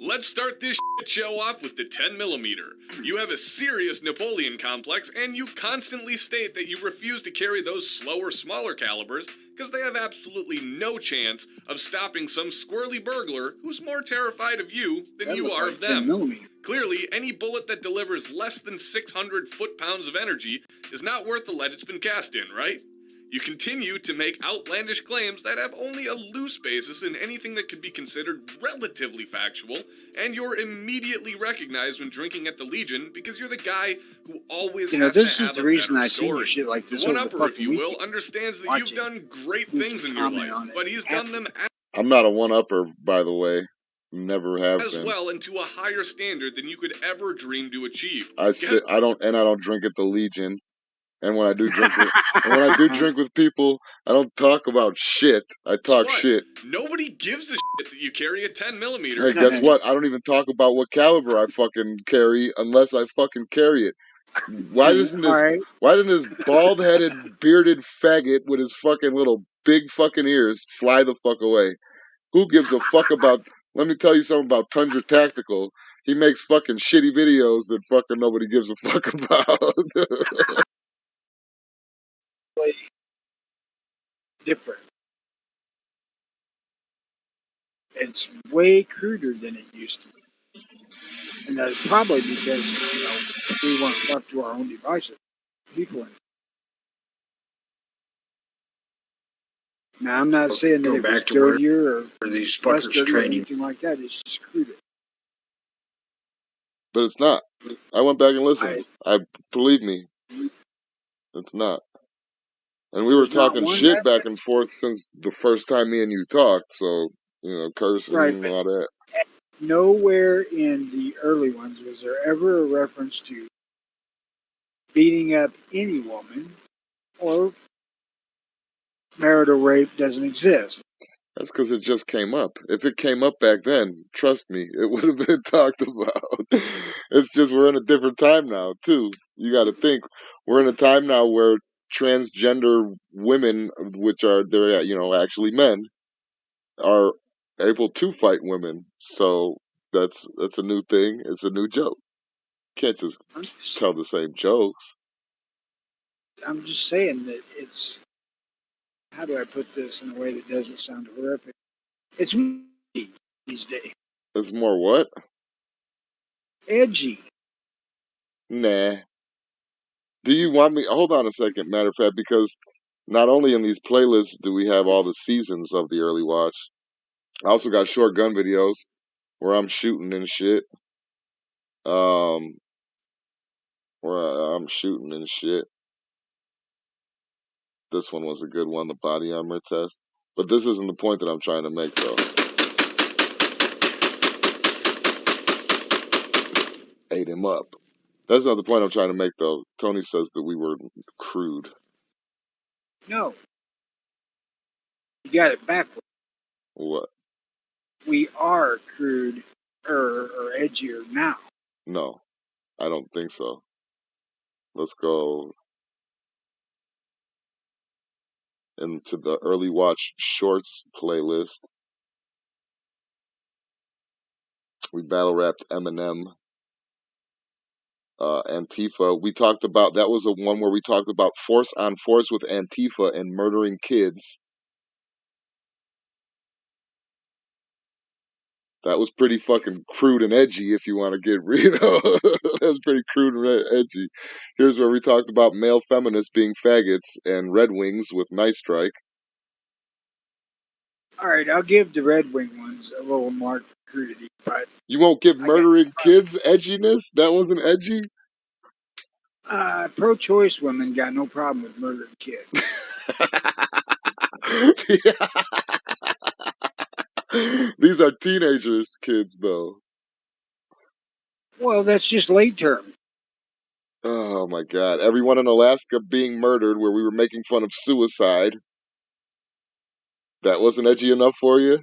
Let's start this shit show off with the 10mm. You have a serious Napoleon complex, and you constantly state that you refuse to carry those slower, smaller calibers because they have absolutely no chance of stopping some squirrely burglar who's more terrified of you than you are of them. 10mm. Clearly, any bullet that delivers less than 600 foot-pounds of energy is not worth the lead it's been cast in, right? You continue to make outlandish claims that have only a loose basis in anything that could be considered relatively factual, and you're immediately recognized when drinking at the Legion because you're the guy who always has this to is have the a reason better I seen story. shit like this The over the one-upper, if fucking you will, weekend. understands that Watch you've it. done great We things can in your comment life, on it but he's done them I'm not a one-upper, by the way. Never have as been. well and to a higher standard than you could ever dream to achieve. I don't drink at the Legion. And when I do drink with people, I don't talk about shit. I talk what? shit. Nobody gives a shit that you carry a 10mm. Hey, guess what? I don't even talk about what caliber I fucking carry unless I fucking carry it. Why doesn't this bald-headed, bearded faggot with his fucking little big fucking ears fly the fuck away? Who gives a fuck about... Let me tell you something about Tundra Tactical. He makes fucking shitty videos that fucking nobody gives a fuck about. Different. It's way cruder than it used to be. And that's probably because, we weren't left to our own devices. People. Now, I'm not saying that it was dirtier or these less fuckers dirty or training. anything like that. It's just cruder. But it's not. I went back and listened. Believe me, it's not. And we were talking shit back and forth since the first time me and you talked, so, cursing and all that. Nowhere in the early ones was there ever a reference to beating up any woman or marital rape doesn't exist. That's because it just came up. If it came up back then, trust me, it would have been talked about. It's just we're in a different time now, too. You got to think. We're in a time now where transgender women, which are, they're, actually men, are able to fight women. So that's a new thing. It's a new joke. Can't just tell the same jokes. I'm just saying that it's... How do I put this in a way that doesn't sound horrific? It's edgy these days. It's more what? Edgy. Nah. Do you want me... Hold on a second, matter of fact, because not only in these playlists do we have all the seasons of the early watch, I also got short gun videos where I'm shooting and shit. This one was a good one, the body armor test. But this isn't the point that I'm trying to make, though. Ate him up. That's not the point I'm trying to make, though. Tony says that we were crude. No. You got it backwards. What? We are crude or edgier now. No, I don't think so. Let's go into the early watch shorts playlist. We battle rapped Eminem, Antifa. We talked about, that was the one where we talked about force on force with Antifa and murdering kids. That was pretty fucking crude and edgy, if you want to get real. That was pretty crude and edgy. Here's where we talked about male feminists being faggots and Red Wings with Night Strike. All right, I'll give the Red Wing ones a little more crudity, but... You won't give murdering kids edginess? That wasn't edgy? Pro-choice women got no problem with murdering kids. These are teenagers' kids, though. Well, that's just late term. Oh, my God. Everyone in Alaska being murdered where we were making fun of suicide. That wasn't edgy enough for you?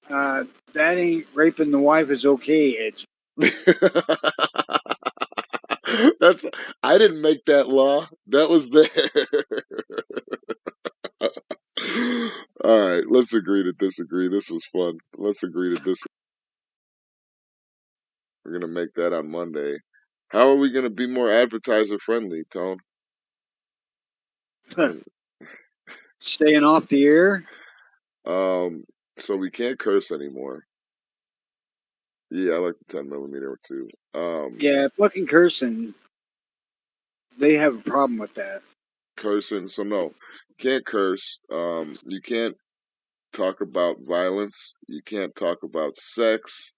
That ain't raping the wife is okay, edgy. I didn't make that law. That was there. All right, let's agree to disagree. This was fun. Let's agree to disagree. We're gonna make that on Monday. How are we gonna be more advertiser friendly, Tone? Staying off the air. So we can't curse anymore. Yeah, I like the 10mm too. Yeah, fucking cursing. They have a problem with that. Cursing. So no, can't curse. You can't talk about violence. You can't talk about sex.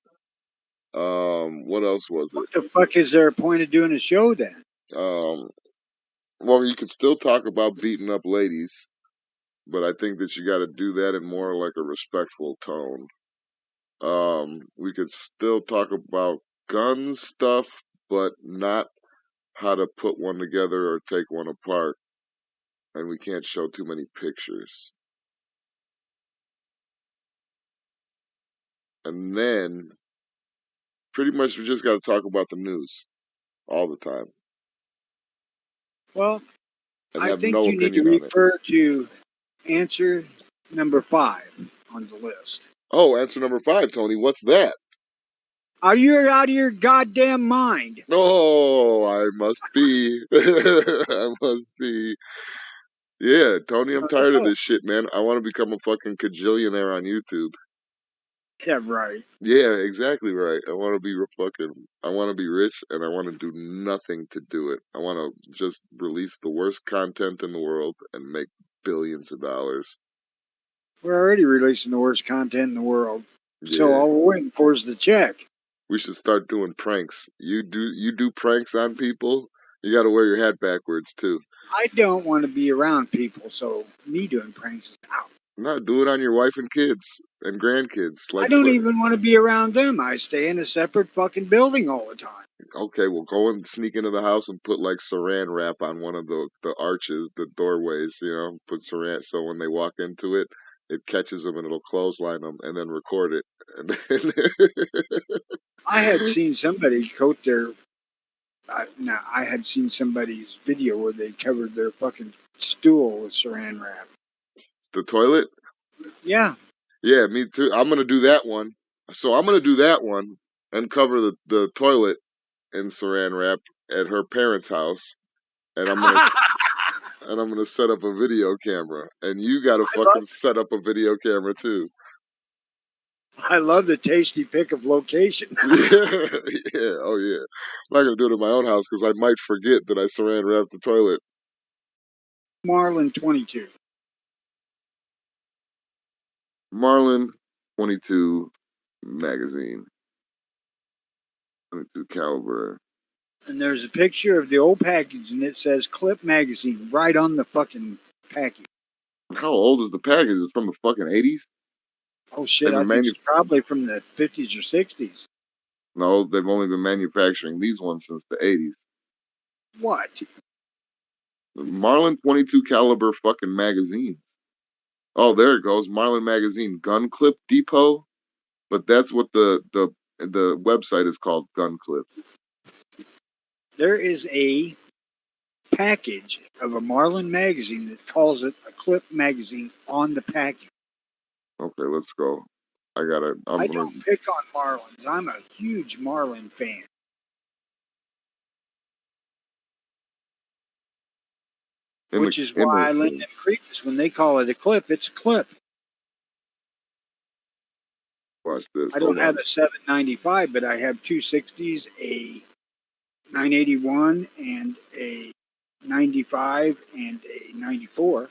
What else was it? What the fuck is there a point of doing a show then? Well, you could still talk about beating up ladies, but I think that you got to do that in more like a respectful tone. We could still talk about gun stuff, but not how to put one together or take one apart. And we can't show too many pictures. And then pretty much we just got to talk about the news all the time. Well, and I have think no you need to opinion on it. refer to answer number 5 on the list. Oh, answer number 5, Tony. What's that? Are you out of your goddamn mind? Oh, I must be. I must be. Yeah, Tony, I'm tired of this shit, man. I want to become a fucking cajillionaire on YouTube. Yeah, right. Yeah, exactly right. I want to be I want to be rich, and I want to do nothing to do it. I want to just release the worst content in the world and make billions of dollars. We're already releasing the worst content in the world. Yeah. So all we're waiting for is the check. We should start doing pranks. You do pranks on people. You got to wear your hat backwards too. I don't want to be around people, so me doing pranks is out. No, do it on your wife and kids and grandkids. I don't even want to be around them. I stay in a separate fucking building all the time. Okay, well, go and sneak into the house and put like saran wrap on one of the arches, the doorways. You know, put saran so when they walk into it, it catches them and it'll clothesline them, and then record it. I had seen somebody coat their. I had seen somebody's video where they covered their fucking stool with saran wrap. The toilet? Yeah. Yeah, me too. I'm gonna do that one. So I'm gonna do that one and cover the toilet in saran wrap at her parents' house, and I'm gonna set up a video camera, and you gotta fucking set up a video camera too. I love the tasty pick of location. Yeah, oh yeah. I'm not gonna do it in my own house because I might forget that I saran wrapped the toilet. Marlin 22. Marlin 22 magazine. 22 caliber. And there's a picture of the old package, and it says Clip Magazine right on the fucking package. How old is the package? Is it from the fucking 80s? Oh shit, I think it's probably from the 50s or 60s. No, they've only been manufacturing these ones since the 80s. What? The Marlin 22 caliber fucking magazine. Oh, there it goes. Marlin magazine, Gun Clip Depot. But that's what the website is called, Gun Clip. There is a package of a Marlin magazine that calls it a Clip magazine on the package. Okay, let's go. I don't pick on Marlins. I'm a huge Marlin fan. Which is why I lend them credence. When they call it a clip, it's a clip. Watch this. I don't have a 795, but I have two 60s, a 981, and a 95, and a 94.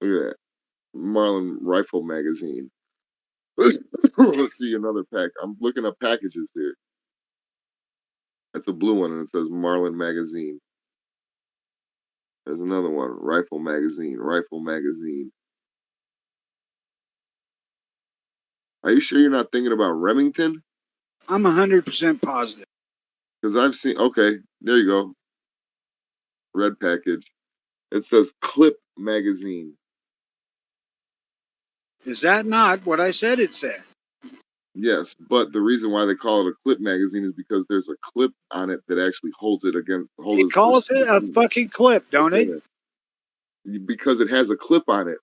Look at that. Marlin Rifle Magazine. Let's see another pack. I'm looking at packages here. That's a blue one, and it says Marlin Magazine. There's another one, Rifle Magazine, Rifle Magazine. Are you sure you're not thinking about Remington? I'm 100% positive. Because I've seen, okay, there you go. Red package. It says Clip Magazine. Is that not what I said it said? Yes, but the reason why they call it a clip magazine is because there's a clip on it that actually holds it against. It calls it a fucking clip, don't it? because it has a clip on it.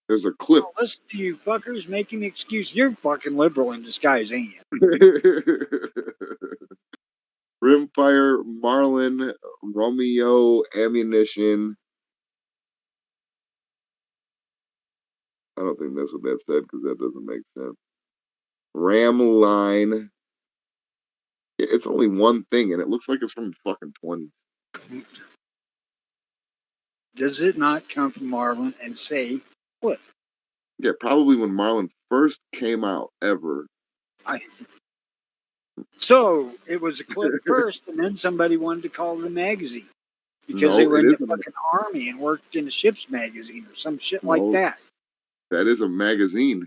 There's a clip. Well, listen to you fuckers making excuse. You're fucking liberal in disguise, ain't you? Rimfire, Marlin, Romeo, ammunition. I don't think that's what that said because that doesn't make sense. Ram line. It's only one thing, and it looks like it's from the fucking 20s. Does it not come from Marlin and say what? Yeah, probably when Marlin first came out ever. So it was a clip first, and then somebody wanted to call it a magazine because No, they were it in the isn't. fucking army and worked in a ship's magazine or some shit No. like that. That is a magazine.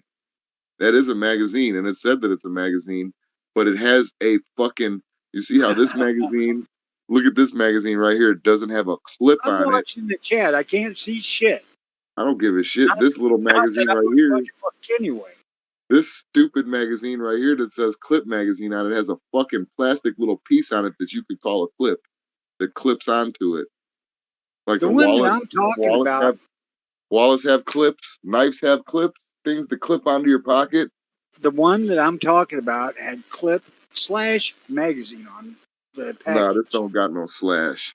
That is a magazine, and it said that it's a magazine, but it has a fucking. You see how this magazine? Look at this magazine right here. It doesn't have a clip I'm on it. watching the chat. I can't see shit. I don't give a shit. This little Not magazine that I right would here. fuck anyway. This stupid magazine right here that says clip magazine on it has a fucking plastic little piece on it that you could call a clip that clips onto it. Like The the one that Wallace, I'm talking about, Wallace have clips, knives have clips, things that clip onto your pocket. the one that I'm talking about had clip/magazine on the package. Nah, this don't got no slash.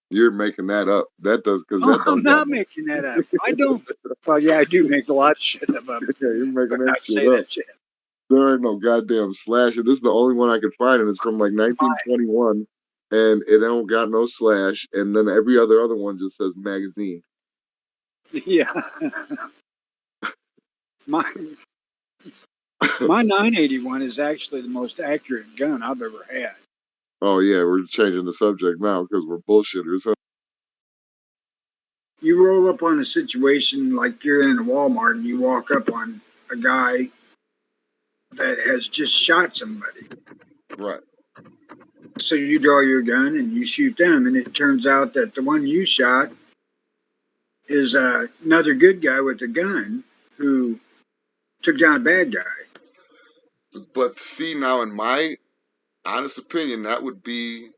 You're making that up. That does because Oh, that don't I'm got not no. making that up. I don't. Well, yeah, I do make a lot of shit up. Yeah, you're making But I that say shit up. that shit. There ain't no goddamn slash. This is the only one I could find, and it's from like 1921, and it don't got no slash. And then every other one just says magazine. Yeah. my 981 is actually the most accurate gun I've ever had. Oh yeah, we're changing the subject now because we're bullshitters. Huh? You roll up on a situation like you're in a Walmart and you walk up on a guy that has just shot somebody. Right. So you draw your gun and you shoot them, and it turns out that the one you shot is another good guy with a gun who took down a bad guy. But see, now in my honest opinion, that would be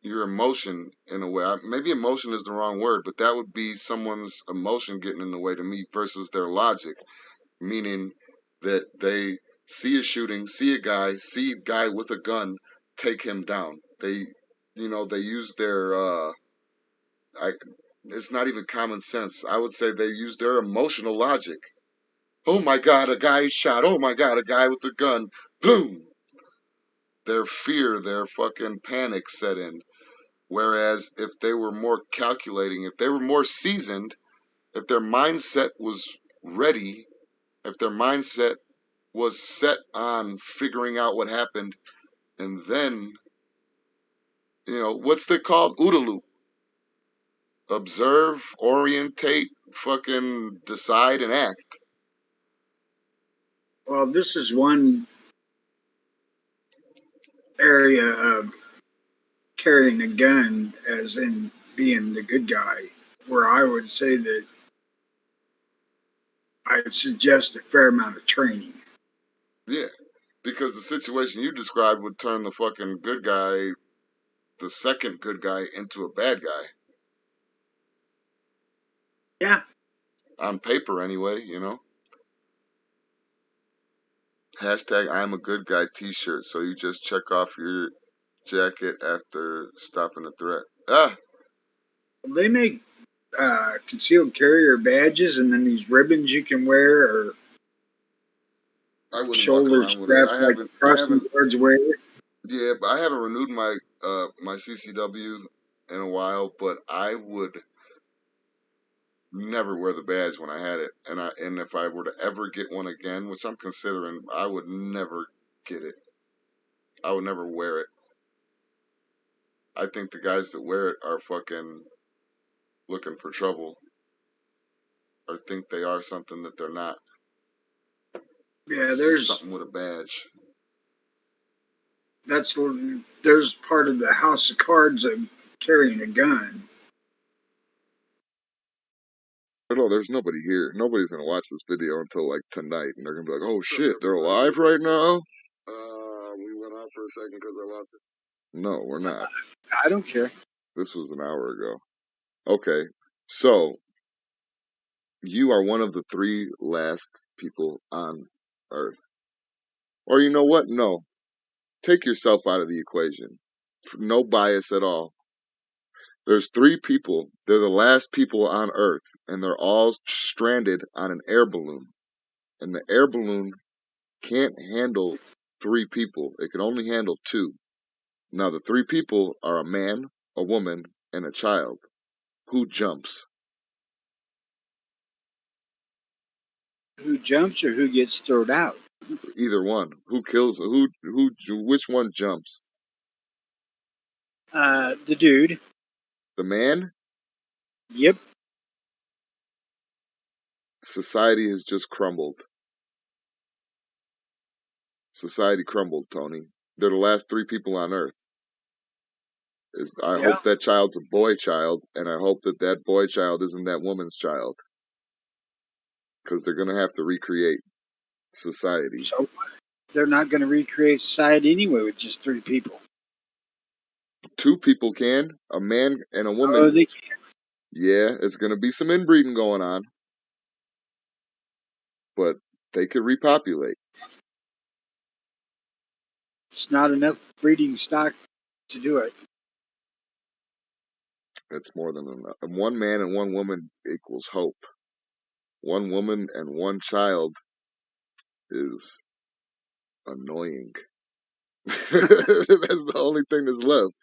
your emotion in a way. Maybe emotion is the wrong word, but that would be someone's emotion getting in the way to me versus their logic, meaning that they see a shooting, see a guy with a gun, take him down. They use their it's not even common sense. I would say they use their emotional logic. Oh my God, a guy shot. Oh my God, a guy with a gun. Boom. Their fear, their fucking panic set in. Whereas if they were more calculating, if they were more seasoned, if their mindset was ready, if their mindset was set on figuring out what happened, and then, what's they called? OODA loop. Observe, orientate, fucking decide, and act. Well, this is one area of carrying a gun, as in being the good guy, where I would say that I suggest a fair amount of training. Yeah, because the situation you described would turn the fucking good guy, the second good guy, into a bad guy. Yeah. On paper, anyway, Hashtag I'm a good guy t-shirt, so you just check off your jacket after stopping a threat. They make concealed carrier badges and then these ribbons you can wear or I wouldn't shoulder walk around with it. straps like crossing guards wear. Yeah, but I haven't renewed my my CCW in a while, but I would never wear the badge when I had it, and if I were to ever get one again, which I'm considering, I would never get it. I would never wear it. I think the guys that wear it are fucking looking for trouble, or think they are something that they're not. Yeah, there's something with a badge. There's part of the house of cards of carrying a gun. No, there's nobody here. Nobody's gonna watch this video until like tonight, and they're gonna be like, "Oh shit, they're alive right now." We went out for a second because I lost it. No, we're not. I don't care. This was an hour ago. Okay, So you are one of the 3 last people on Earth. Or you know what? No. Take yourself out of the equation. No bias at all. There's 3 people. They're the last people on Earth, and they're all stranded on an air balloon. And the air balloon can't handle 3 people. It can only handle 2. Now, the 3 people are a man, a woman, and a child. Who jumps? Who jumps or who gets thrown out? Either one. Who kills? Which one jumps? The dude. The man? Yep. Society has just crumbled. Society crumbled, Tony. They're the last 3 people on Earth. I Yeah. hope that child's a boy child, and I hope that that boy child isn't that woman's child. Because they're going to have to recreate society. So they're not going to recreate society anyway with just 3 people. 2 people can, a man and a woman. Oh, they can. Yeah, it's going to be some inbreeding going on. But they could repopulate. It's not enough breeding stock to do it. It's more than enough. 1 man and 1 woman equals hope. 1 woman and 1 child is annoying. That's the only thing that's left.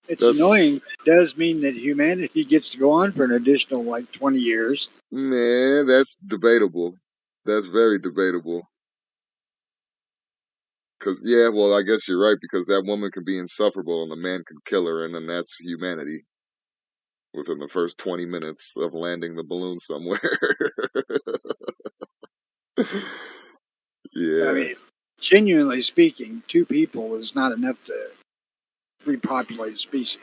It's annoying. It does mean that humanity gets to go on for an additional 20 years. Man, that's debatable. That's very debatable. Because, yeah, well, I guess you're right, because that woman can be insufferable and the man can kill her, and then that's humanity within the first 20 minutes of landing the balloon somewhere. Yeah. I mean, genuinely speaking, 2 people is not enough to repopulate a species.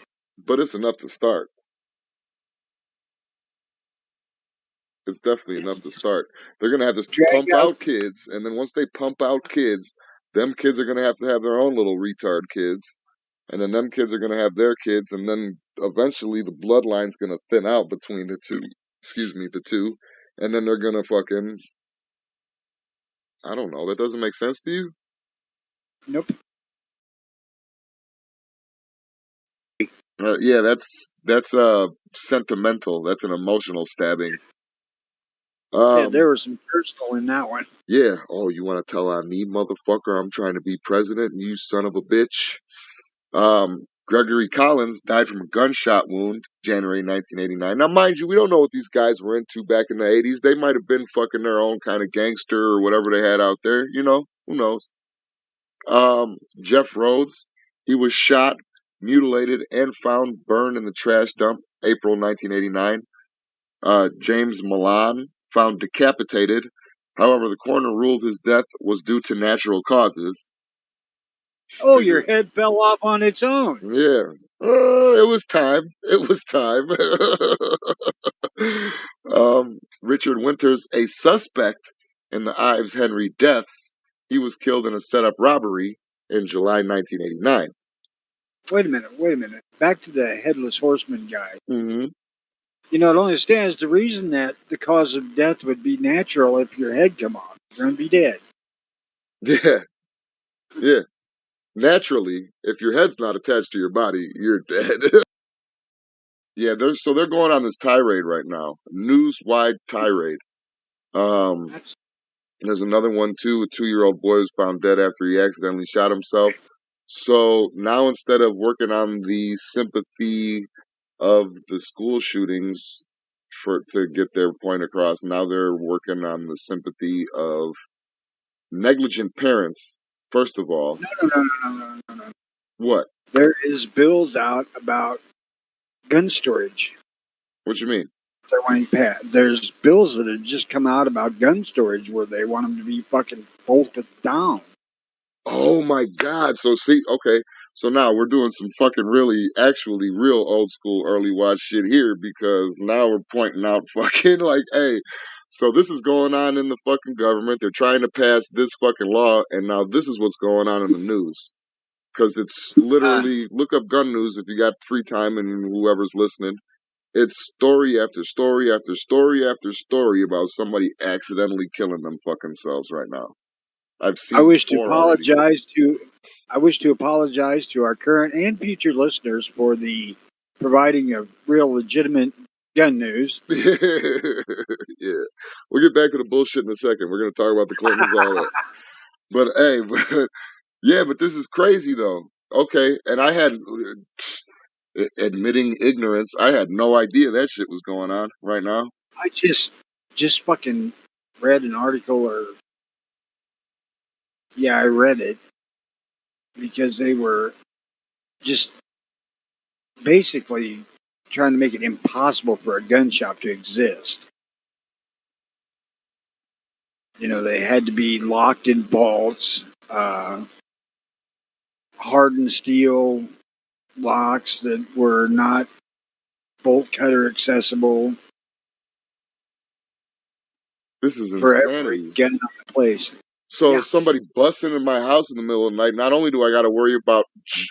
But it's enough to start. It's definitely enough to start. They're going to have to pump out kids, and then once they pump out kids, them kids are going to have their own little retard kids, and then them kids are going to have their kids, and then eventually the bloodline's going to thin out between the 2. The 2. And then they're going to fucking... I don't know. That doesn't make sense to you? Nope. Yeah, that's sentimental. That's an emotional stabbing. Yeah, there was some personal in that one. Yeah. Oh, you want to tell on me, motherfucker? I'm trying to be president, and you son of a bitch. Gregory Collins died from a gunshot wound, January 1989. Now, mind you, we don't know what these guys were into back in the 80s. They might have been fucking their own kind of gangster or whatever they had out there. You know, who knows? Jeff Rhodes, he was shot, mutilated, and found burned in the trash dump, April 1989. James Milan, found decapitated. However, the coroner ruled his death was due to natural causes. Oh, your head fell off on its own. Yeah. It was time. It was time. Richard Winters, a suspect in the Ives Henry deaths, he was killed in a setup robbery in July 1989. Wait a minute. Back to the headless horseman guy. Mm-hmm. You know, it only stands to reason that the cause of death would be natural if your head come off. You're going to be dead. Yeah. Yeah. Naturally, if your head's not attached to your body, you're dead. Yeah, they're going on this tirade right now. News-wide tirade. There's another one too. A 2-year-old boy was found dead after he accidentally shot himself. So now instead of working on the sympathy of the school shootings to get their point across, now they're working on the sympathy of negligent parents. First of all, No. What? There is bills out about gun storage. What you mean? There's bills that have just come out about gun storage where they want them to be fucking bolted down. Oh my God. So see, okay. So now we're doing some fucking actually real old school early watch shit here, because now we're pointing out fucking hey, so this is going on in the fucking government. They're trying to pass this fucking law, and now this is what's going on in the news. Because it's literally, look up gun news if you got free time and whoever's listening. it's story after story after story after story about somebody accidentally killing them fucking selves right now. I've I seen wish to 4 already. apologize to our current and future listeners for the providing of real legitimate gun news. Yeah. We'll get back to the bullshit in a second. We're going to talk about the Clintons, all that. But hey, but this is crazy though. Okay, and I had, admitting ignorance, I had no idea that shit was going on right now. I just fucking read an article, I read it because they were just basically trying to make it impossible for a gun shop to exist. You know, they had to be locked in vaults, hardened steel locks that were not bolt cutter accessible This is for every insanity. gun on the place. So Yeah. if somebody busts into my house in the middle of the night, not only do I got to worry about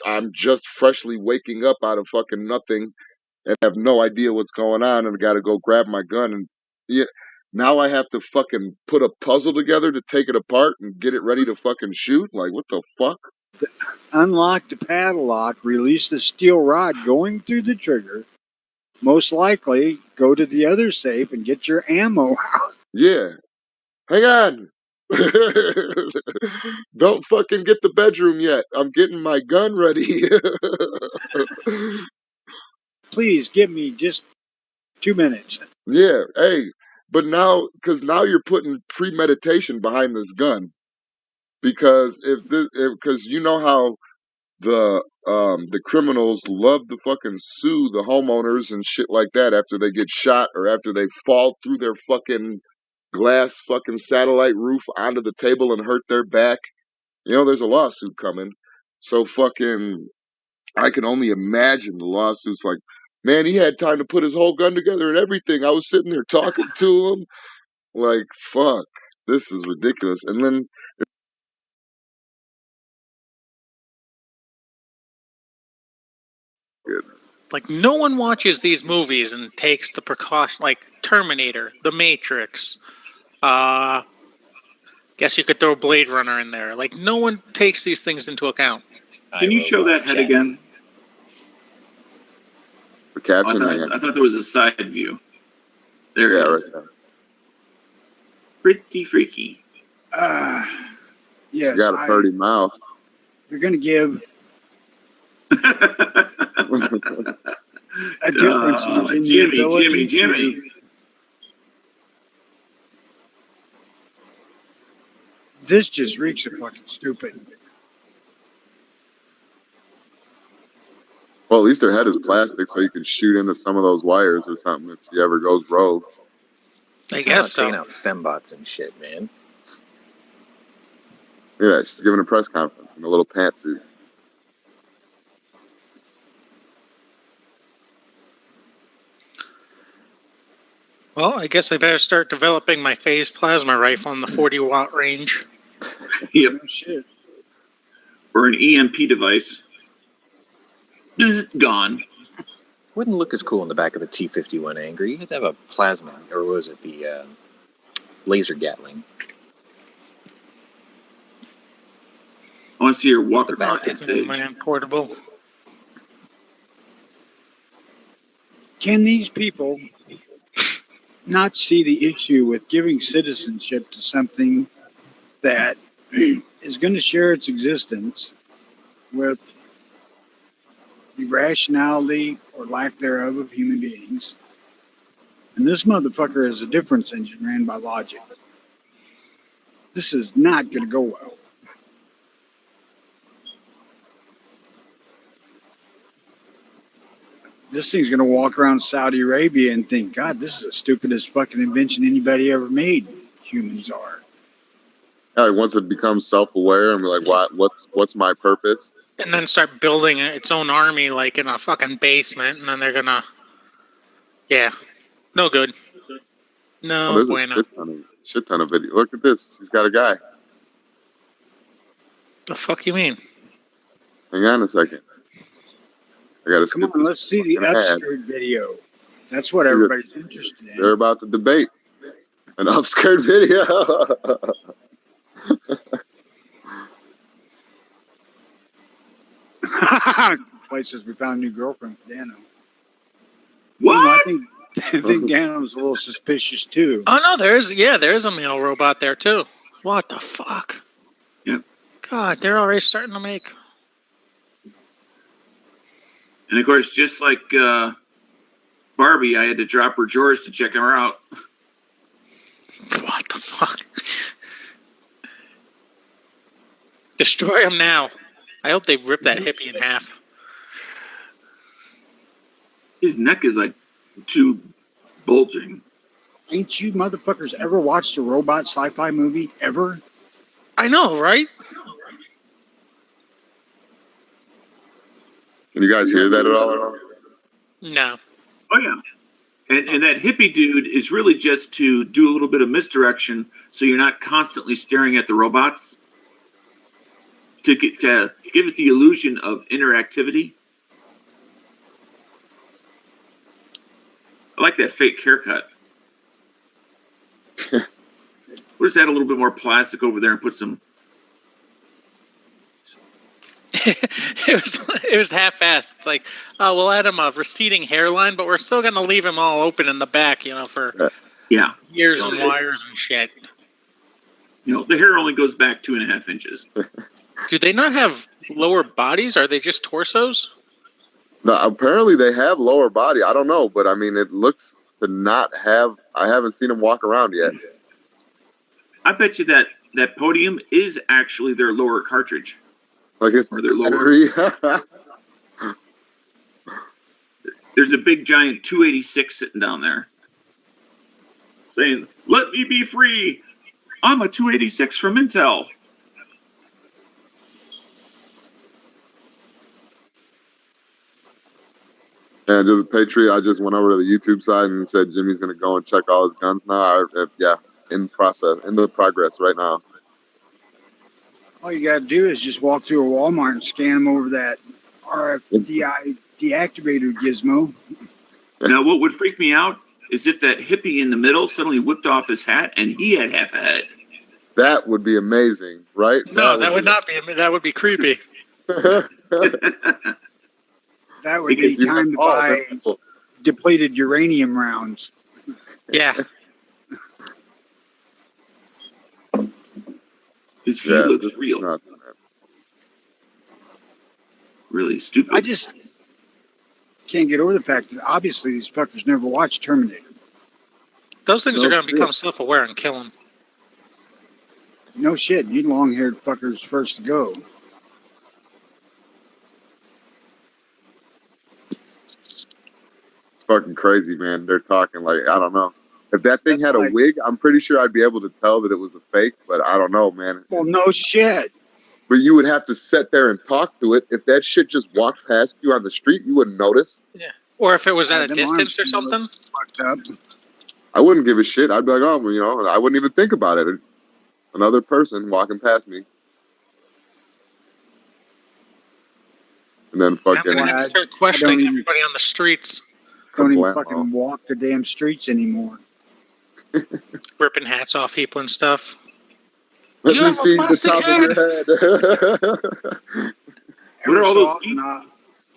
I'm just freshly waking up out of fucking nothing and have no idea what's going on, and I got to go grab my gun, and yeah, now I have to fucking put a puzzle together to take it apart and get it ready to fucking shoot. Like, what the fuck? Unlock the padlock, release the steel rod going through the trigger. Most likely, go to the other safe and get your ammo out. Yeah, hang on. Don't fucking get the bedroom yet. I'm getting my gun ready. Please give me just 2 minutes. Yeah, hey, but now, because now you're putting premeditation behind this gun, because because you know how the criminals love to fucking sue the homeowners and shit like that after they get shot or after they fall through their fucking glass fucking satellite roof onto the table and hurt their back. You know, there's a lawsuit coming. So fucking, I can only imagine the lawsuits. Like, man, he had time to put his whole gun together and everything. I was sitting there talking to him. Like, fuck, this is ridiculous. And then, Like, no one watches these movies and takes the precaution, like Terminator, The Matrix. Guess you could throw Blade Runner in there. Like, no one takes these things into account. Can you show that head again? the Oh, caption, I thought there was a side view. There it is. right there. Pretty freaky. Yes, She's got a 30 mouth. You're going to give a difference in the ability Jimmy. to... This just reeks of fucking stupid. Well, at least their head is plastic, so you can shoot into some of those wires or something if she ever goes rogue. I guess Taking so. out fembots and shit, man. Yeah, she's giving a press conference in a little pantsuit. Well, I guess I better start developing my phase plasma rifle in the 40-watt range. Yep. Oh, shit. Or an EMP device. Bzz, gone. Wouldn't look as cool in the back of a T-51 Angry. You'd have a plasma, or was it the laser Gatling? I want to see her walk The across the back. stage. Man, portable. Can these people not see the issue with giving citizenship to something that is going to share its existence with the rationality or lack thereof of human beings? And this motherfucker is a difference engine ran by logic. This is not going to go well. This thing's going to walk around Saudi Arabia and think, God, this is the stupidest fucking invention anybody ever made. Humans are. Yeah, once it becomes self-aware and be like, what's my purpose? And then start building its own army, like, in a fucking basement, and then they're gonna... Yeah. No good. Oh, No there's bueno. a shit ton of video. Look at this. He's got a guy. The fuck you mean? Hang on a second. I gotta Come skip on, this let's see the fucking ad. upskirt video. That's what everybody's interested They're in. about to debate an upskirt video. Places we found a new girlfriend for Dano. What? I think Dano's a little suspicious too. Oh no, there's a male robot there too. What the fuck? Yep. God, they're already starting to make. And of course, just like Barbie, I had to drop her drawers to check her out. What the fuck? Destroy him now. I hope they rip that hippie in half. His neck is like too bulging. Ain't you motherfuckers ever watched a robot sci-fi movie ever? I know, right? Can you guys hear that at all? Or no? No. Oh yeah. And that hippie dude is really just to do a little bit of misdirection, so you're not constantly staring at the robots. To give it the illusion of interactivity. I like that fake haircut. We'll just add a little bit more plastic over there and put some. it was half-assed. It's like, oh, we'll add him a receding hairline, but we're still gonna leave him all open in the back, for ears and wires and shit. The hair only goes back 2.5 inches. Do they not have lower bodies? Are they just torsos? No, apparently they have lower body. I don't know, but I mean, it looks to not have. I haven't seen them walk around yet. I bet you that podium is actually their lower cartridge. Like it's Or their lower. battery. There's a big giant 286 sitting down there, saying, "Let me be free. I'm a 286 from Intel." And just a Patriot, I just went over to the YouTube side and said Jimmy's gonna go and check all his guns now. In the progress right now. All you gotta do is just walk through a Walmart and scan them over that RFID deactivator gizmo. Now, what would freak me out is if that hippie in the middle suddenly whipped off his hat and he had half a head. That would be amazing, right? No, that would not be. That would be creepy. That would be time to buy depleted uranium rounds. Yeah. His view looks real. Nuts, really stupid. I just can't get over the fact that obviously these fuckers never watched Terminator. Those things are going to become self-aware and kill him. No shit, you long-haired fuckers first to go. It's fucking crazy, man. They're talking like, I don't know. If that thing That's had a like- wig, I'm pretty sure I'd be able to tell that it was a fake, but I don't know, man. Well, no shit. But you would have to sit there and talk to it. If that shit just walked past you on the street, you wouldn't notice. Yeah. Or if it was at a Them distance or arms something. Fucked up. I wouldn't give a shit. I'd be like, oh, I wouldn't even think about it. Another person walking past me. And then I'm fucking... going to start questioning everybody on the streets. Don't even Wow. fucking walk the damn streets anymore. Ripping hats off people and stuff. Let You me have a see the plastic top head. of your head. What are all those often,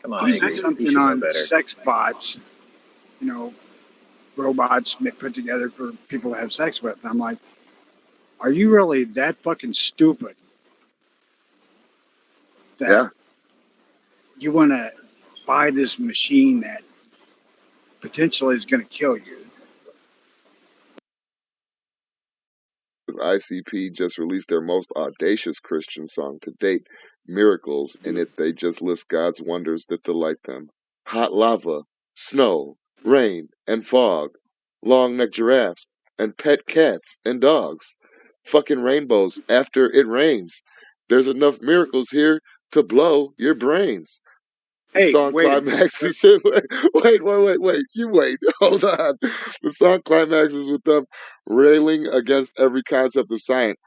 Come I'll on, see Angry. You something should know on better. sex bots, robots put together for people to have sex with. And I'm like, are you really that fucking stupid? That Yeah. you want to buy this machine that potentially is going to kill you? ICP just released their most audacious Christian song to date, Miracles. In it, they just list God's wonders that delight them. Hot lava, snow, rain, and fog, long-necked giraffes, and pet cats and dogs. Fucking rainbows after it rains. There's enough miracles here to blow your brains. Hey, The song wait a climaxes. Wait. You wait. Hold on. The song climaxes with them railing against every concept of science.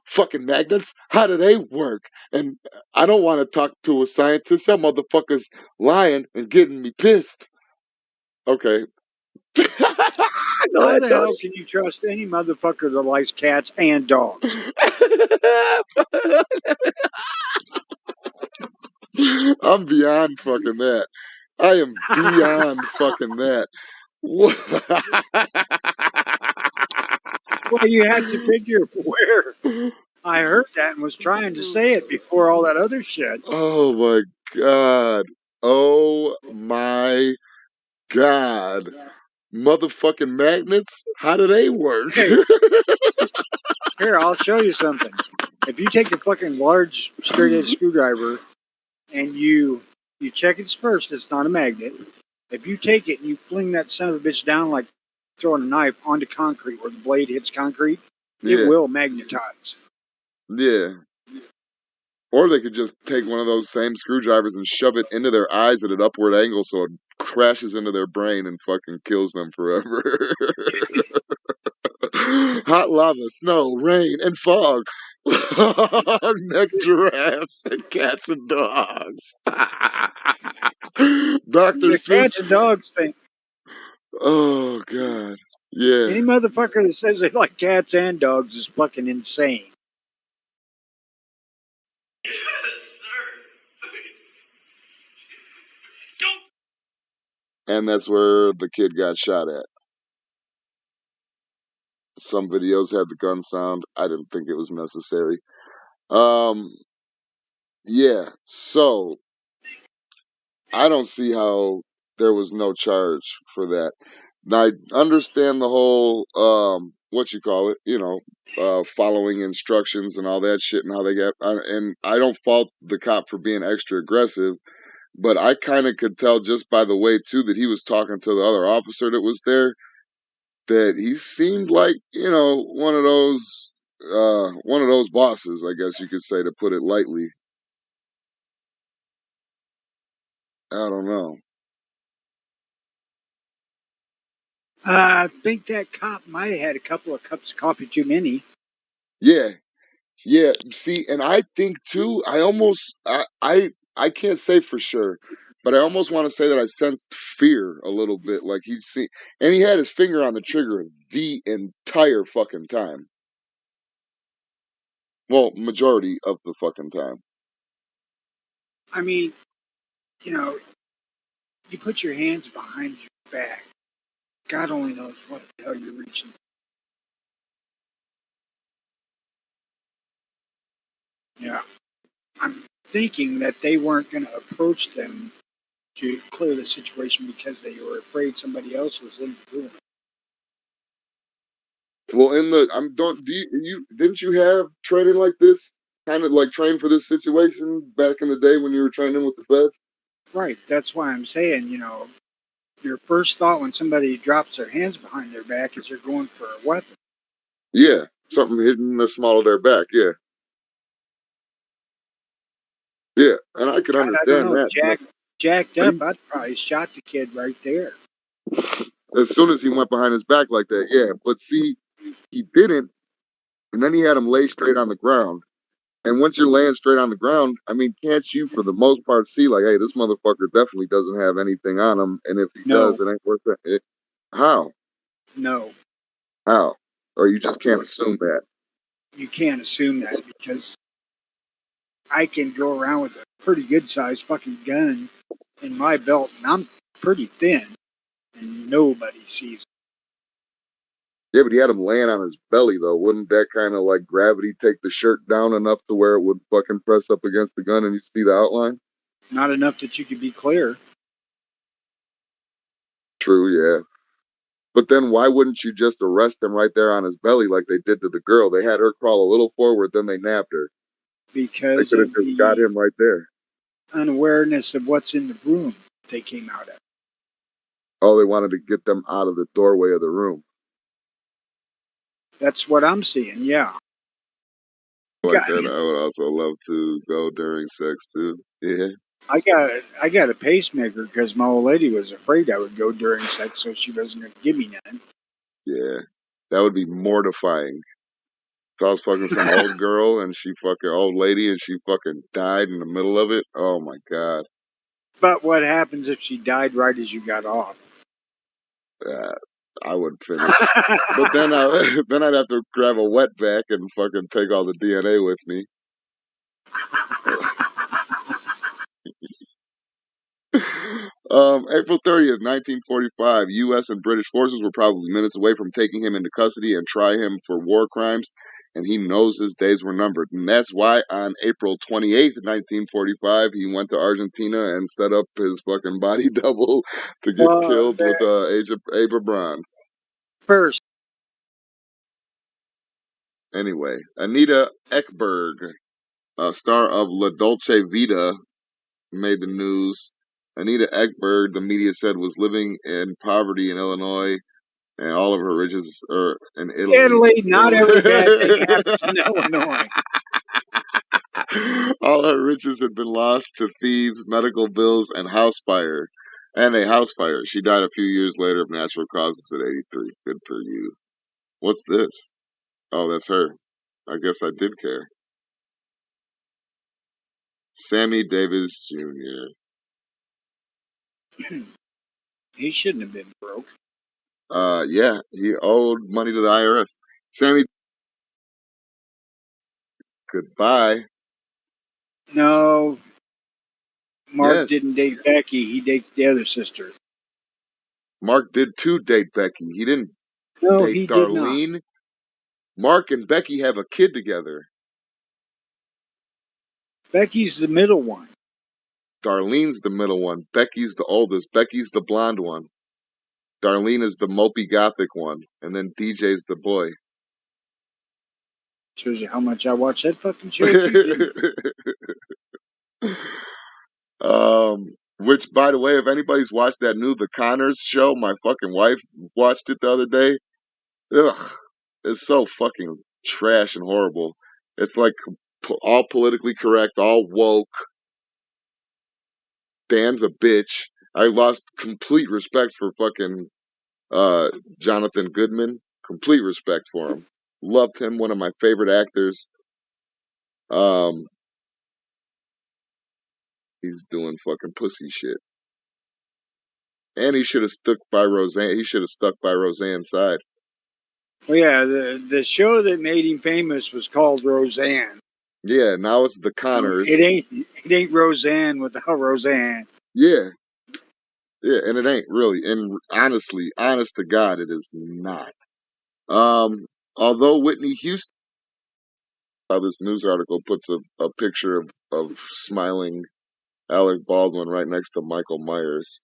Fucking magnets? How do they work? And I don't want to talk to a scientist. That motherfucker's lying and getting me pissed. Okay, Go How ahead, the hell Tony. can you trust any motherfucker that likes cats and dogs? I'm beyond fucking that. I am beyond fucking that. What? Well, you have to figure where I heard that and was trying to say it before all that other shit. Oh my god. Oh my god. Motherfucking magnets? How do they work? Hey, here, I'll show you something. If you take a fucking large straight edge screwdriver and you check its first, it's not a magnet. If you take it and you fling that son of a bitch down like throwing a knife onto concrete where the blade hits concrete, it Yeah. will magnetize. Yeah. Or they could just take one of those same screwdrivers and shove it into their eyes at an upward angle so it crashes into their brain and fucking kills them forever. Hot lava, snow, rain, and fog. Neck giraffes and cats and dogs. Dr. The cats Seuss. and dogs thing. Oh, God. Yeah. Any motherfucker that says they like cats and dogs is fucking insane. And that's where the kid got shot at. Some videos had the gun sound. I didn't think it was necessary. Yeah, so I don't see how there was no charge for that. Now I understand the whole what you call it, following instructions and all that shit and how they got and I don't fault the cop for being extra aggressive, but I kind of could tell just by the way too that he was talking to the other officer that was there that he seemed like, one of those bosses, I guess you could say, to put it lightly. I don't know. I think that cop might have had a couple of cups of coffee too many. Yeah, yeah. See, and I think too. I can't say for sure, but I almost want to say that I sensed fear a little bit. Like he'd see, and he had his finger on the trigger the entire fucking time. Well, majority of the fucking time. I mean, you put your hands behind your back. God only knows what the hell you're reaching. Yeah. I'm thinking that they weren't going to approach them to clear the situation because they were afraid somebody else was in the room. Well, didn't you have training like this? Kind of like train for this situation back in the day when you were training with the feds? Right. That's why I'm saying, your first thought when somebody drops their hands behind their back is they're going for a weapon. Yeah, something hidden in the small of their back. Yeah, yeah, and I could God, I don't understand know. that. Jacked But up, I'd probably shot the kid right there. as soon as he went behind his back like that, yeah. But see, he didn't, and then he had him lay straight on the ground. And once you're laying straight on the ground, I mean, can't you, for the most part, see like, hey, this motherfucker definitely doesn't have anything on him, and if he No, does, it ain't worth it. How? no. How? Or you just can't assume that. You can't assume that because I can go around with a pretty good sized fucking gun in my belt and I'm pretty thin and nobody sees it. Yeah, but he had him laying on his belly though. Wouldn't that kind of like gravity take the shirt down enough to where it would fucking press up against the gun and you see the outline? Not enough that you could be clear. True, yeah. But then why wouldn't you just arrest him right there on his belly like they did to the girl? They had her crawl a little forward, then they nabbed her. They Because could have of just got the him right there. unawareness of what's in the room they came out of. Oh, they wanted to get them out of the doorway of the room. That's what I'm seeing, yeah. Like that, I would also love to go during sex too. Yeah. I got a pacemaker because my old lady was afraid I would go during sex, so she wasn't going to give me none. Yeah. That would be mortifying. If I was fucking some old girl and she fucking old lady and she fucking died in the middle of it. Oh my god. But what happens if she died right as you got off? I would finish. But then then I'd have to grab a wet vac and fucking take all the DNA with me. April 30th, 1945, U.S. and British forces were probably minutes away from taking him into custody and try him for war crimes, and he knows his days were numbered. And that's why on April 28th, 1945, he went to Argentina and set up his fucking body double to get killed with Ava Braun. First. Anyway, Anita Ekberg, star of La Dolce Vita, made the news. Anita Ekberg, the media said, was living in poverty in Illinois, and all of her riches are in Italy. Italy, not every bad thing happens in Illinois. All her riches had been lost to thieves, medical bills, and a house fire. She died a few years later of natural causes at 83. Good for you. What's this? Oh, that's her. I guess I did care. Sammy Davis Jr. He shouldn't have been broke. Yeah, he owed money to the IRS. Sammy, goodbye. No, Mark didn't date Becky. He dated the other sister. Mark did too date Becky. He didn't date Darlene. Did not. Mark and Becky have a kid together. Becky's the middle one. Darlene's the middle one. Becky's the oldest. Becky's the blonde one. Darlene is the mopey gothic one. And then DJ's the boy. Shows you how much I watch that fucking show. Which, by the way, if anybody's watched that new The Conners show, my fucking wife watched it the other day. Ugh. It's so fucking trash and horrible. It's like all politically correct, all woke. Dan's a bitch. I lost complete respect for fucking Jonathan Goodman. Complete respect for him. Loved him, one of my favorite actors. He's doing fucking pussy shit. And he should have stuck by Roseanne. He should have stuck by Roseanne's side. Well, yeah, the show that made him famous was called Roseanne. Yeah, now it's The Conners. It ain't Roseanne without Roseanne. Yeah. Yeah, and it ain't really. And honestly, honest to God, it is not. Although Whitney Houston, this news article puts a picture of smiling Alec Baldwin right next to Michael Myers.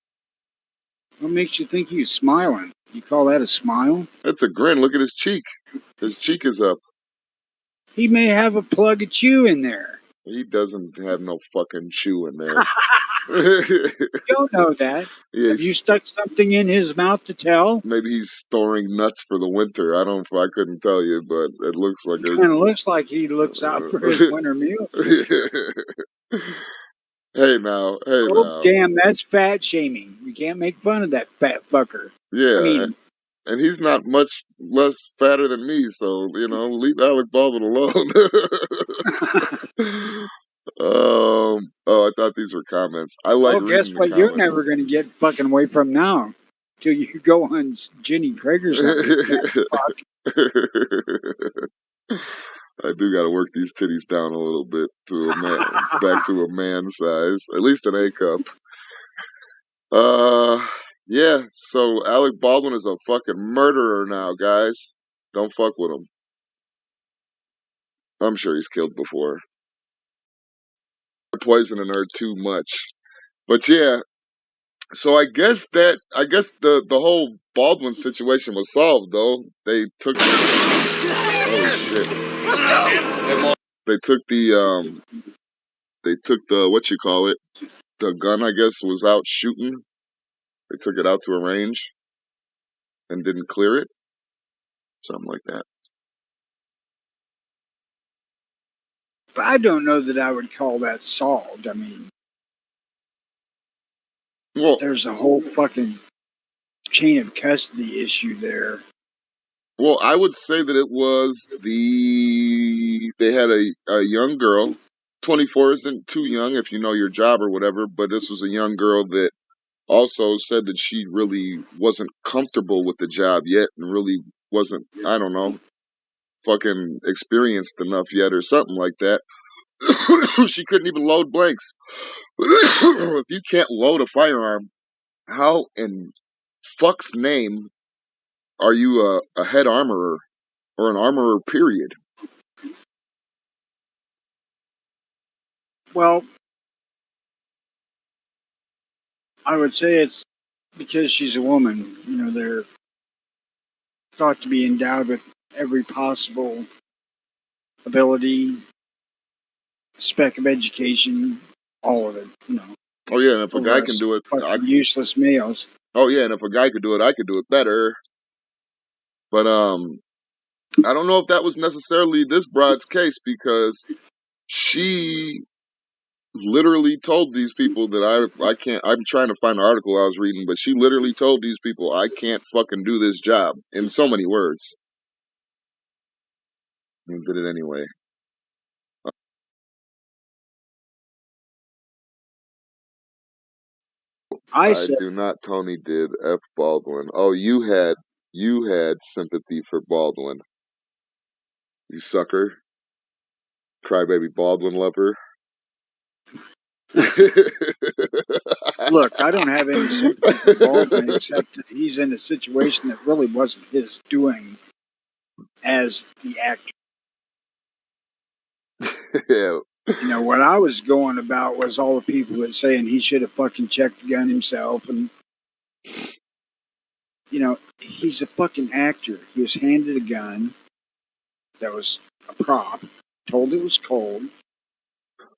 What makes you think he's smiling? You call that a smile? That's a grin. Look at his cheek. His cheek is up. He may have a plug of chew in there. He doesn't have no fucking chew in there. You don't know that. Yeah, have you stuck something in his mouth to tell? Maybe he's storing nuts for the winter. I couldn't tell you, but it looks like it kind of looks like he looks out for his winter meal. Hey now. Damn, that's fat shaming. You can't make fun of that fat fucker. Yeah. And he's not much less fatter than me, so, leave Alec Baldwin alone. I thought these were comments. I like guess what? You're never going to get fucking away from now till you go on Jenny Craig or something. I do got to work these titties down a little bit to a man, back to a man size, at least an A cup. Yeah, so Alec Baldwin is a fucking murderer now, guys. Don't fuck with him. I'm sure he's killed before. Poisoning her too much. But yeah, so I guess the whole Baldwin situation was solved, though. They took holy shit. They took the what you call it? The gun, I guess, was out shooting. They took it out to a range and didn't clear it. Something like that. But I don't know that I would call that solved. I mean, there's a whole fucking chain of custody issue there. Well, I would say that it was they had a young girl. 24 isn't too young if you know your job or whatever, but this was a young girl that also said that she really wasn't comfortable with the job yet and really wasn't, I don't know, fucking experienced enough yet or something like that. She couldn't even load blanks. If you can't load a firearm, how in fuck's name are you a head armorer or an armorer, period? Well, I would say it's because she's a woman. You know, they're thought to be endowed with every possible ability, speck of education, all of it. You know, Oh yeah, and if a over guy can us do it, fucking useless males. oh yeah, and if a guy could do it, I could do it better. But I don't know if that was necessarily this broad's case, because she literally told these people that I can't. I'm trying to find the article I was reading, but she literally told these people I can't fucking do this job in so many words, and did it anyway. I I said, do not. Tony did. F. Baldwin. Oh, you had sympathy for Baldwin, you sucker, crybaby Baldwin lover. look, I don't have any sympathy for Baldwin except that he's in a situation that really wasn't his doing as the actor. Yeah. You know, what I was going about was all the people that saying he should have fucking checked the gun himself. And, you know, he's a fucking actor. He was handed a gun that was a prop, told it was cold.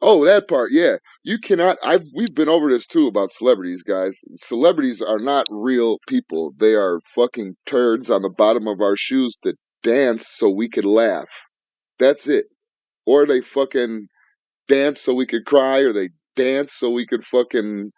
Oh, that part, yeah. You cannot. We've been over this too about celebrities, guys. Celebrities are not real people. They are fucking turds on the bottom of our shoes that dance so we could laugh. That's it. Or they fucking dance so we could cry, or they dance so we could fucking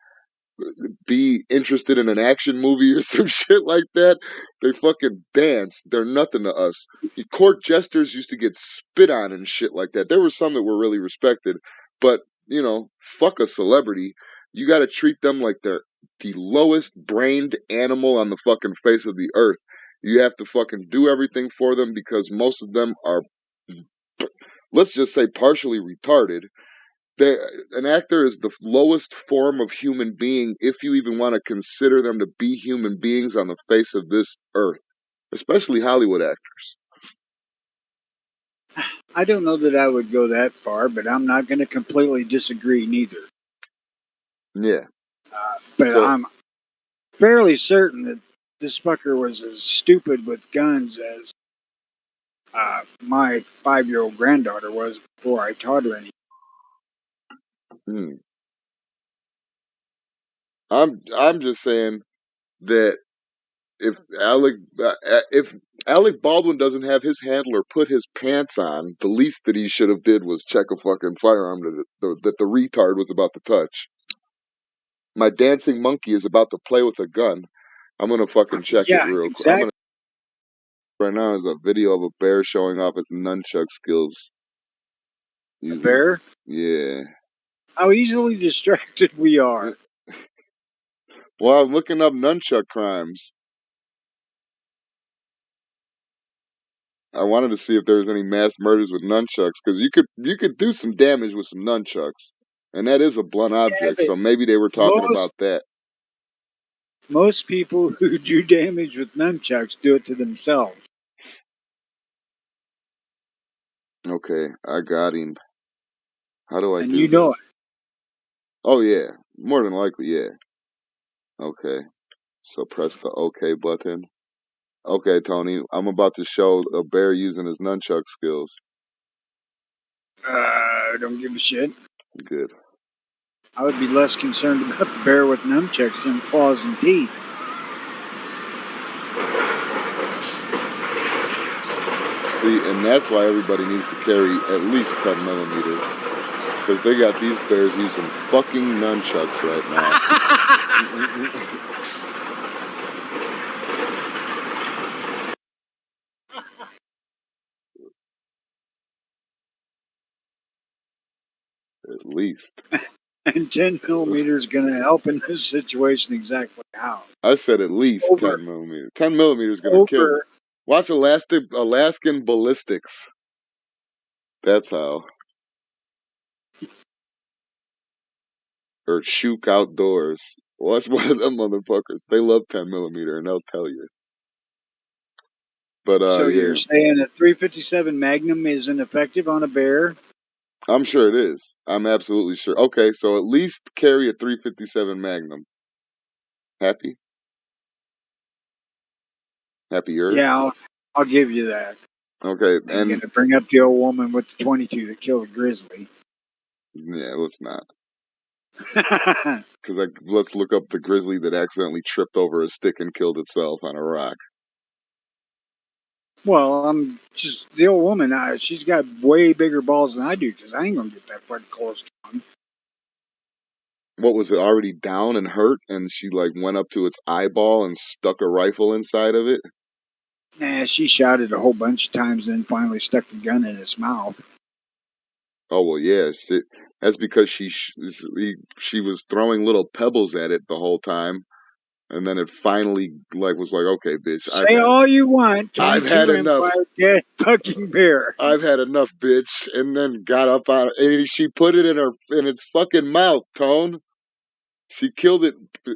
be interested in an action movie or some shit like that. They fucking dance. They're nothing to us. Court jesters used to get spit on and shit like that. There were some that were really respected, but you know, fuck a celebrity. You got to treat them like they're the lowest brained animal on the fucking face of the earth. You have to fucking do everything for them because most of them are, let's just say, partially retarded. An actor is the lowest form of human being, if you even want to consider them to be human beings on the face of this earth, especially Hollywood actors. I don't know that I would go that far, but I'm not going to completely disagree neither. Yeah. But So, I'm fairly certain that this fucker was as stupid with guns as my 5-year-old granddaughter was before I taught her any. I'm just saying that if Alec Baldwin doesn't have his handler put his pants on, the least that he should have did was check a fucking firearm that the retard was about to touch. My dancing monkey is about to play with a gun. I'm gonna fucking check it real quick. Exactly. Right now is a video of a bear showing off its nunchuck skills. A bear? Yeah. How easily distracted we are. Well, I'm looking up nunchuck crimes. I wanted to see if there was any mass murders with nunchucks, because you could do some damage with some nunchucks, and that is a blunt object. So maybe they were talking about that. Most people who do damage with nunchucks do it to themselves. Okay, I got him. How do I and do you know this? Oh yeah, more than likely, yeah. Okay, so press the OK button. Okay, Tony, I'm about to show a bear using his nunchuck skills. Don't give a shit. Good. I would be less concerned about the bear with nunchucks than claws and teeth. See, and that's why everybody needs to carry at least 10 millimeter. Because they got these bears using fucking nunchucks right now. At least. And 10 millimeter is going to help in this situation exactly how? I said at least Over. 10 millimeter. 10 millimeter is going to kill me. Over. Watch Alaskan Ballistics. That's how. Or Shook Outdoors. Watch one of them motherfuckers. They love 10 millimeter, and they'll tell you. But So yeah, you're saying a 357 Magnum isn't effective on a bear? I'm sure it is. I'm absolutely sure. Okay, so at least carry a 357 Magnum. Happy? Happier? Yeah, I'll give you that. Okay, I'm and going to bring up the old woman with the 22 that killed a grizzly. yeah, let's not. Because let's look up the grizzly that accidentally tripped over a stick and killed itself on a rock. Well, I'm just the old woman. She's got way bigger balls than I do because I ain't gonna get that fucking close to one. What was it, already down and hurt, and she like went up to its eyeball and stuck a rifle inside of it? Nah, she shot it a whole bunch of times, then finally stuck the gun in its mouth. Oh well, yeah. That's because she was throwing little pebbles at it the whole time, and then it finally was like, okay, bitch, Say all you want. I've had 22 enough. Empire dead fucking bear. I've had enough, bitch. And then got up out, and she put it in its fucking mouth. Tone. She killed it.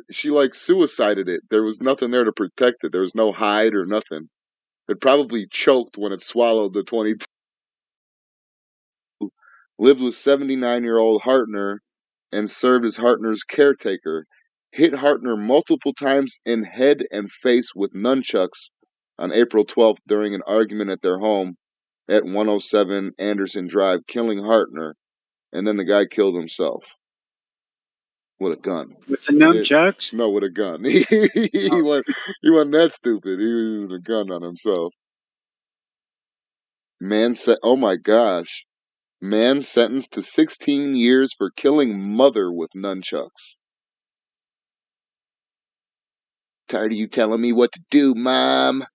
She suicided it. There was nothing there to protect it. There was no hide or nothing. It probably choked when it swallowed the 22. Lived with 79-year-old Hartner and served as Hartner's caretaker. Hit Hartner multiple times in head and face with nunchucks on April 12th during an argument at their home at 107 Anderson Drive, killing Hartner, and then the guy killed himself with a gun. With the nunchucks? No, with a gun. He wasn't that stupid. He was with a gun on himself. Oh my gosh. Man sentenced to 16 years for killing mother with nunchucks. Tired of you telling me what to do, Mom?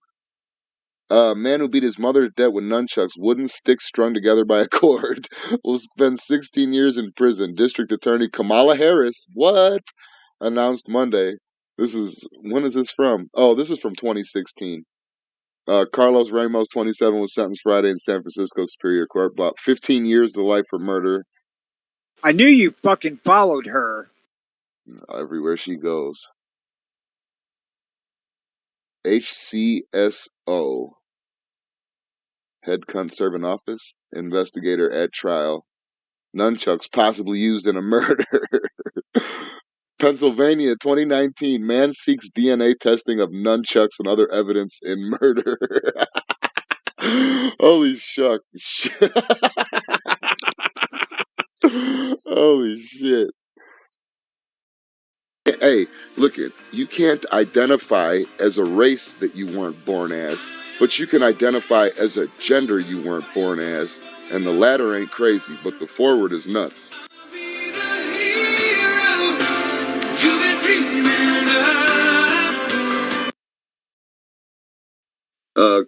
Man who beat his mother to death with nunchucks, wooden sticks strung together by a cord, will spend 16 years in prison. District Attorney Kamala Harris, announced Monday. When is this from? Oh, this is from 2016. Carlos Ramos, 27, was sentenced Friday in San Francisco Superior Court. About 15 years to life for murder. I knew you fucking followed her. Everywhere she goes. HCSO. Head cunt serving office. Investigator at trial. Nunchucks possibly used in a murder. Pennsylvania, 2019. Man seeks DNA testing of nunchucks and other evidence in murder. Holy shuck. Holy shit. Hey, look it. You can't identify as a race that you weren't born as, but you can identify as a gender you weren't born as, and the latter ain't crazy, but the forward is nuts.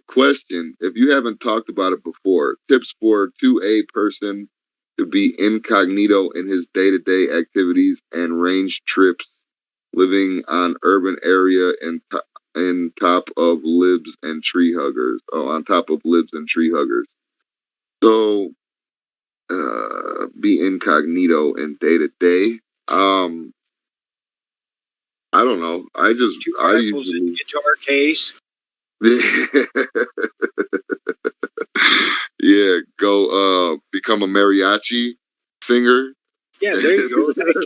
Question, if you haven't talked about it before, tips for 2A person to be incognito in his day-to-day activities and range trips, living on urban area and top of libs and tree huggers. Oh, on top of libs and tree huggers. So, be incognito in day-to-day. I don't know. I usually in guitar case. Yeah, go become a mariachi singer. Yeah, there you go.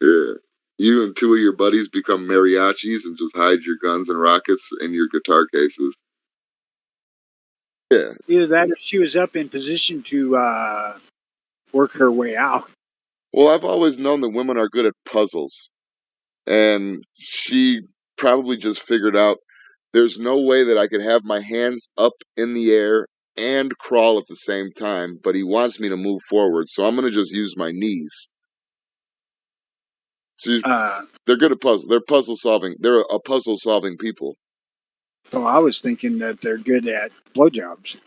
Yeah. You and two of your buddies become mariachis and just hide your guns and rockets in your guitar cases. Yeah. Either that or she was up in position to work her way out. Well, I've always known that women are good at puzzles. And she probably just figured out there's no way that I could have my hands up in the air and crawl at the same time, but he wants me to move forward, so I'm going to just use my knees. They're good at puzzle. They're puzzle solving. They're a puzzle solving people. Well, I was thinking that they're good at blowjobs.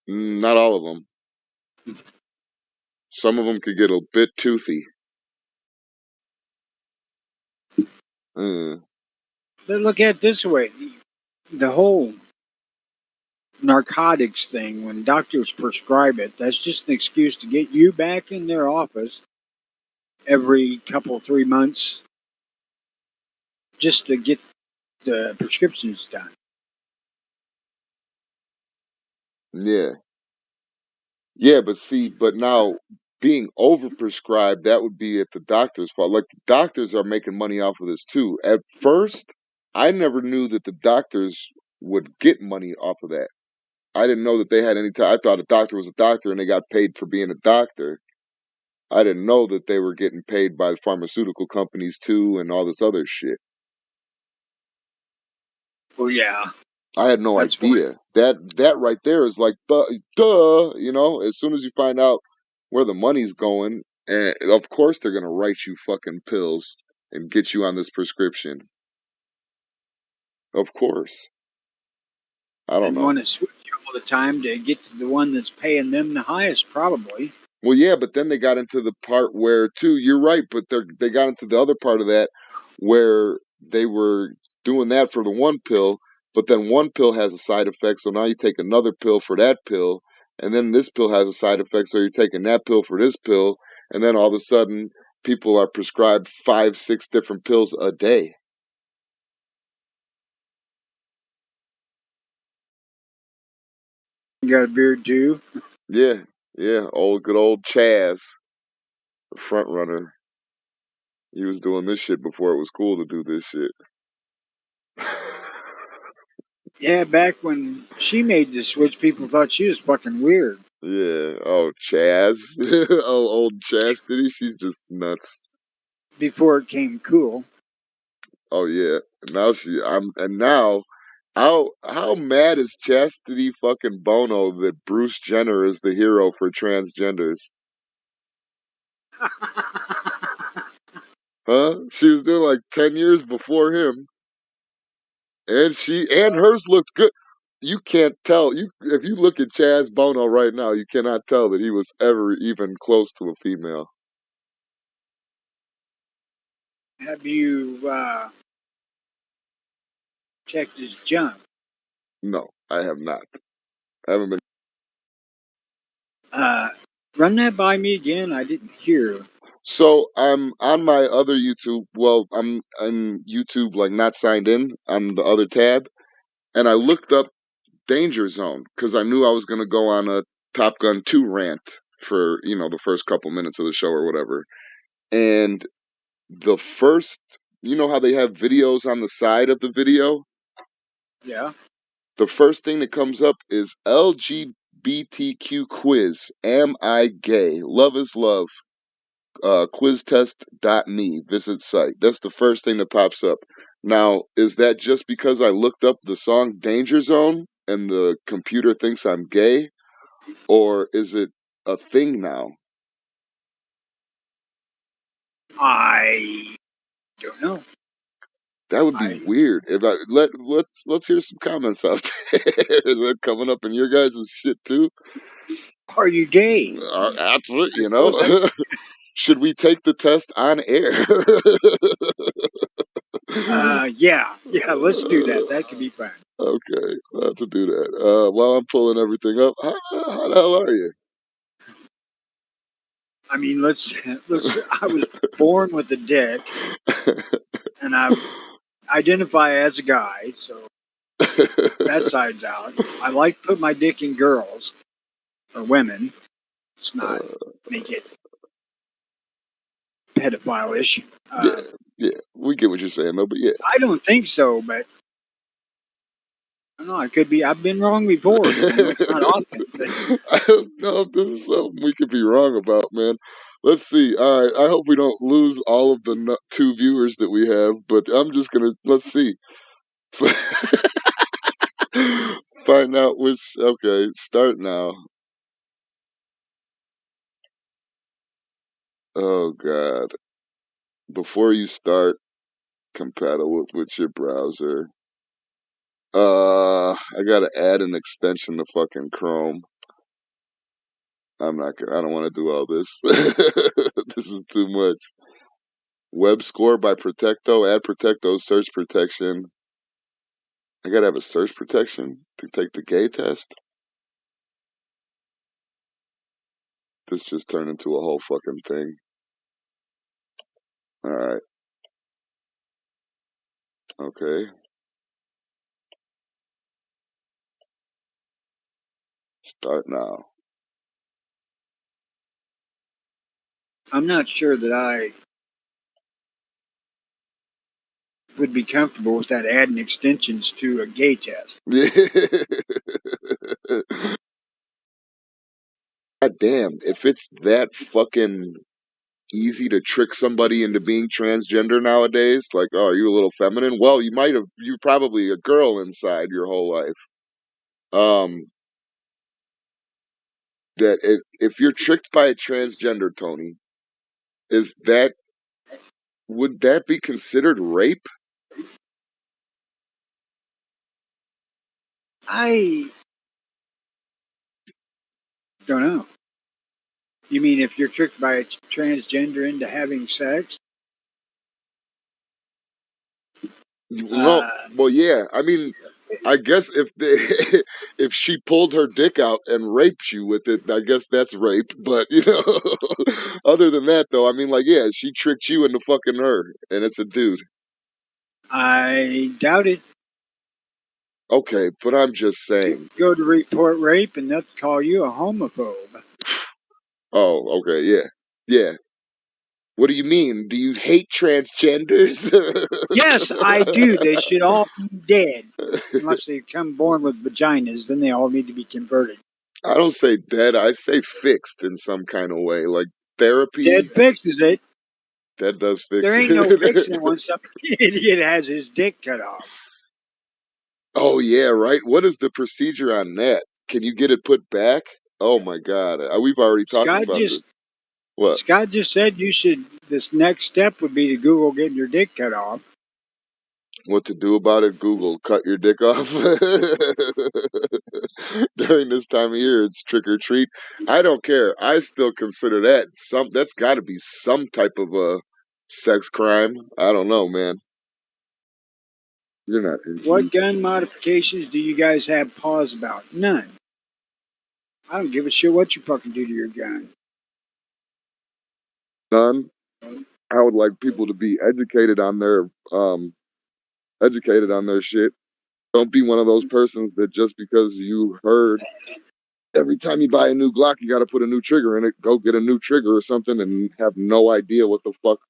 Not all of them. Some of them could get a bit toothy. But look at it this way. The whole narcotics thing, when doctors prescribe it, that's just an excuse to get you back in their office every couple, 3 months just to get the prescriptions done. Yeah. Yeah, but now being overprescribed, that would be at the doctor's fault. Like the doctors are making money off of this too. At first, I never knew that the doctors would get money off of that. I didn't know that they had any time. I thought a doctor was a doctor and they got paid for being a doctor. I didn't know that they were getting paid by the pharmaceutical companies too and all this other shit. Well, yeah. I had no That's idea. That right there is like, duh, you know, as soon as you find out where the money's going, and of course they're gonna write you fucking pills and get you on this prescription. Of course. I don't And know. want to switch all the time to get to the one that's paying them the highest, probably. Well, yeah, but then they got into the part where, too, you're right, but they got into the other part of that where they were doing that for the one pill, but then one pill has a side effect, so now you take another pill for that pill, and then this pill has a side effect, so you're taking that pill for this pill, and then all of a sudden, people are prescribed 5, 6 different pills a day. You got a beard too? Yeah, good old Chaz, the front runner. He was doing this shit before it was cool to do this shit. Yeah, back when she made the switch, people thought she was fucking weird. Yeah. Oh, Chaz. Oh, old Chastity. She's just nuts. Before it came cool. Oh yeah. Now how mad is Chastity fucking Bono that Bruce Jenner is the hero for transgenders? Huh? She was doing like 10 years before him. And hers looked good. You can't tell. If you look at Chaz Bono right now, you cannot tell that he was ever even close to a female. Have you checked his junk? No, I have not. I haven't been. Run that by me again. I didn't hear. So I'm on my other YouTube. Well, I'm on YouTube, like not signed in on the other tab, and I looked up Danger Zone because I knew I was gonna go on a Top Gun 2 rant for the first couple minutes of the show or whatever. And the first, you know how they have videos on the side of the video? Yeah. The first thing that comes up is LGBTQ quiz. Am I gay? Love is love. Quiztest.me, visit site. That's the first thing that pops up. Now, is that just because I looked up the song Danger Zone and the computer thinks I'm gay? Or is it a thing now? I don't know. That would be weird. If let's hear some comments out there. Is that coming up in your guys' shit too? Are you gay? Absolutely. Should we take the test on air? Yeah, let's do that. That could be fun. Okay, we'll have to do that. While I'm pulling everything up, how the hell are you? I mean, let's. I was born with a dick, and I identify as a guy, so that side's out. I like to put my dick in girls or women. It's not make it pedophile-ish. Yeah, we get what you're saying, though. But yeah, I don't think so, but I don't know. I could be. I've been wrong before. It's not often. But I don't know if this is something we could be wrong about, man. Let's see. All right, I hope we don't lose all of the 2 viewers that we have, but I'm just gonna let's see. Find out which. Okay, start now. Oh God! Before you start, compatible with your browser. I gotta add an extension to fucking Chrome. I'm not gonna. I don't want to do all this. This is too much. Web score by Protecto. Add Protecto search protection. I gotta have a search protection to take the gay test. This just turned into a whole fucking thing. All right. Okay. Start now. I'm not sure that I would be comfortable with that adding extensions to a gay test. God damn, if it's that fucking easy to trick somebody into being transgender nowadays, like, oh, are you a little feminine? Well, you're probably a girl inside your whole life. That if you're tricked by a transgender, Tony, would that be considered rape? I don't know. You mean if you're tricked by a transgender into having sex? No, well, yeah. I mean, I guess if she pulled her dick out and raped you with it, I guess that's rape. But other than that, though, I mean, like, yeah, she tricked you into fucking her, and it's a dude. I doubt it. Okay, but I'm just saying. Go to report rape and they'll call you a homophobe. Oh, okay, yeah. What do you mean? Do you hate transgenders? Yes, I do. They should all be dead. Unless they come born with vaginas, then they all need to be converted. I don't say dead. I say fixed in some kind of way, like therapy. Dead fixes it. That does fix it. There ain't no fixing it once some idiot has his dick cut off. Oh, yeah, right? What is the procedure on that? Can you get it put back? Oh, my God. We've already talked about this. What? Scott just said this next step would be to Google getting your dick cut off. What to do about it? Google, cut your dick off. During this time of year, it's trick or treat. I don't care. I still consider that's got to be some type of a sex crime. I don't know, man. You're not. What gun modifications do you guys have pause about? None. I don't give a shit what you fucking do to your gun. None. I would like people to be educated on their shit. Don't be one of those persons that just because you heard every time you buy a new Glock, you got to put a new trigger in it. Go get a new trigger or something and have no idea what the fuck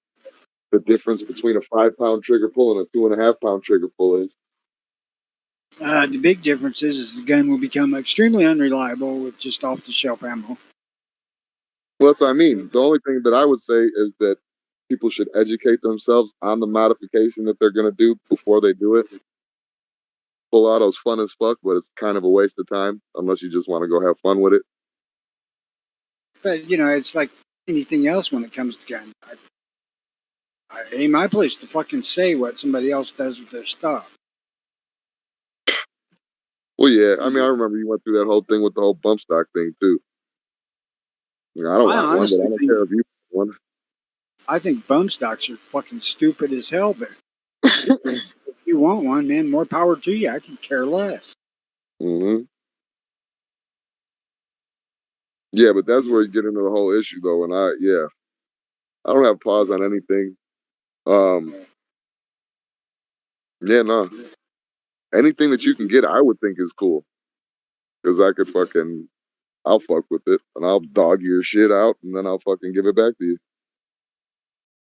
the difference between a 5-pound trigger pull and a 2.5-pound trigger pull is. The big difference is the gun will become extremely unreliable with just off-the-shelf ammo. Well, that's what I mean. The only thing that I would say is that people should educate themselves on the modification that they're going to do before they do it. Full auto's fun as fuck, but it's kind of a waste of time unless you just want to go have fun with it. But, it's like anything else when it comes to guns. It ain't my place to fucking say what somebody else does with their stuff. Well, yeah. I mean, I remember you went through that whole thing with the whole bump stock thing, too. I don't want one, but I don't care if you want one. I think bump stocks are fucking stupid as hell, but if you want one, man, more power to you. I can care less. Mm-hmm. Yeah, but that's where you get into the whole issue, though. And I don't have pause on anything. Yeah, no. Anything that you can get, I would think is cool. Because I'll fuck with it, and I'll dog your shit out, and then I'll fucking give it back to you.